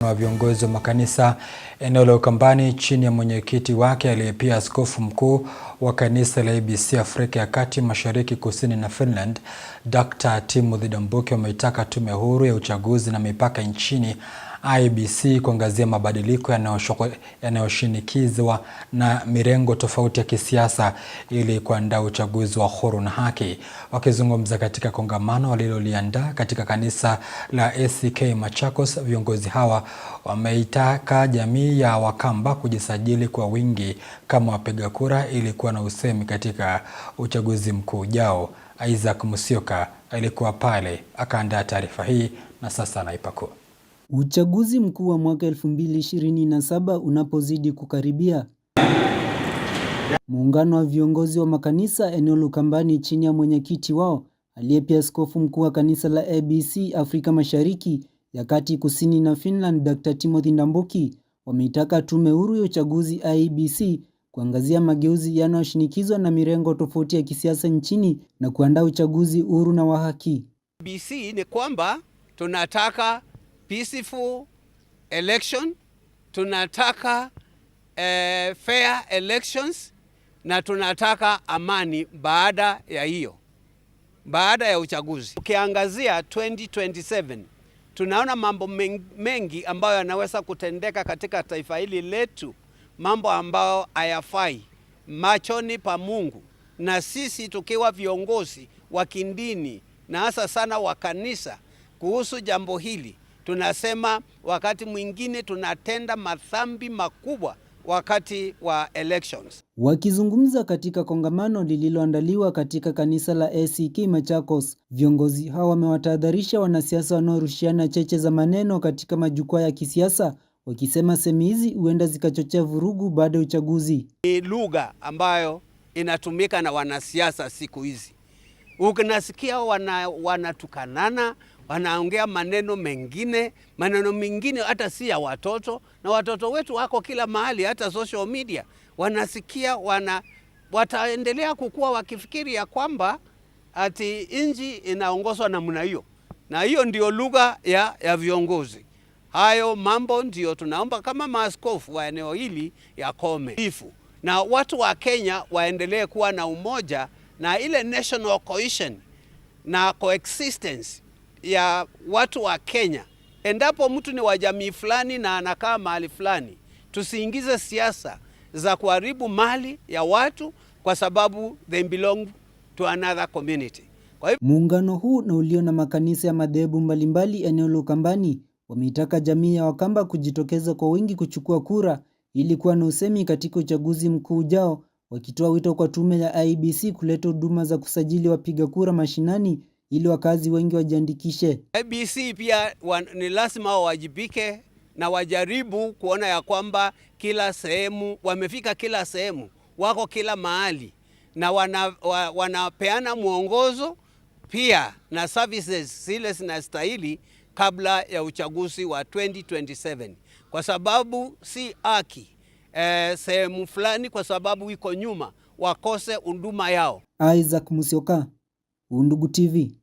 wa viongozi wa makanisa eneo la Ukambani chini ya mwenyekiti wake aliyepia askofu mkuu wa kanisa la ABC Afrika ya Kati, Mashariki, Kusini na Finland, Dr. Timothy Ndambuki wameitaka tume huru ya uchaguzi na mipaka nchini IEBC kuangazia mabadiliko yanayoshinikizwa na mirengo tofauti ya kisiasa ili kuandaa uchaguzi wa huru na haki. Wakizungumza katika kongamano waliloliandaa katika kanisa la ACK Machakos, viongozi hawa wameitaka jamii ya Wakamba kujisajili kwa wingi kama wapiga kura ili kuwa na usemi katika uchaguzi mkuu ujao. Isaac Musyoka alikuwa pale akaandaa taarifa hii na sasa anaipakua. Uchaguzi mkuu wa mwaka 2027 unapozidi kukaribia, muungano wa viongozi wa makanisa eneo la Ukambani chini ya mwenyekiti wao aliyepia askofu mkuu wa kanisa la ABC Afrika Mashariki ya Kati, Kusini na Finland, Dr. Timothy Ndambuki wameitaka tume huru ya uchaguzi IEBC kuangazia mageuzi yanayoshinikizwa na mirengo tofauti ya kisiasa nchini na kuandaa uchaguzi huru na wa haki. IEBC ni kwamba tunataka peaceful election, tunataka fair elections na tunataka amani baada ya uchaguzi. Ukiangazia 2027 tunaona mambo mengi ambayo yanaweza kutendeka katika taifa hili letu, mambo ambayo hayafai machoni pa Mungu, na sisi tukiwa viongozi wa kidini na hasa sana wa kanisa kuhusu jambo hili tunasema wakati mwingine tunatenda madhambi makubwa wakati wa elections. Wakizungumza katika kongamano lililoandaliwa katika kanisa la ACK Machakos, viongozi hawa wamewatahadharisha wanasiasa wanaorushiana cheche za maneno katika majukwaa ya kisiasa, wakisema semi hizi huenda zikachochea vurugu baada ya uchaguzi. Ni lugha ambayo inatumika na wanasiasa siku hizi. Ukinasikia wanatukanana, wanaongea maneno mengine hata si ya watoto, na watoto wetu wako kila mahali, hata social media wanasikia, wataendelea kukua wakifikiri ya kwamba ati inji inaongozwa namna hiyo, na hiyo ndio lugha ya viongozi. Hayo mambo ndio tunaomba kama maaskofu wa eneo hili yakome, na watu wa Kenya waendelee kuwa na umoja na ile national cohesion na coexistence ya watu wa Kenya. Endapo mtu ni wa jamii fulani na anakaa mahali fulani, tusiingize siasa za kuharibu mali ya watu kwa sababu they belong to another community. Kwa hivyo muungano huu na ulio na makanisa ya madhehebu mbalimbali eneo la Ukambani wameitaka jamii ya Wakamba kujitokeza kwa wingi kuchukua kura ili kuwa na usemi katika uchaguzi mkuu ujao, wakitoa wito kwa tume ya IEBC kuleta huduma za kusajili wapiga kura mashinani ili wakazi wengi wajiandikishe. IEBC pia ni lazima wawajibike na wajaribu kuona ya kwamba kila sehemu wamefika, kila sehemu wako kila mahali, na wanapeana mwongozo pia na services zile zinastahili kabla ya uchaguzi wa 2027, kwa sababu si haki sehemu fulani kwa sababu iko nyuma wakose huduma yao. Isaac Musyoka, Undugu TV.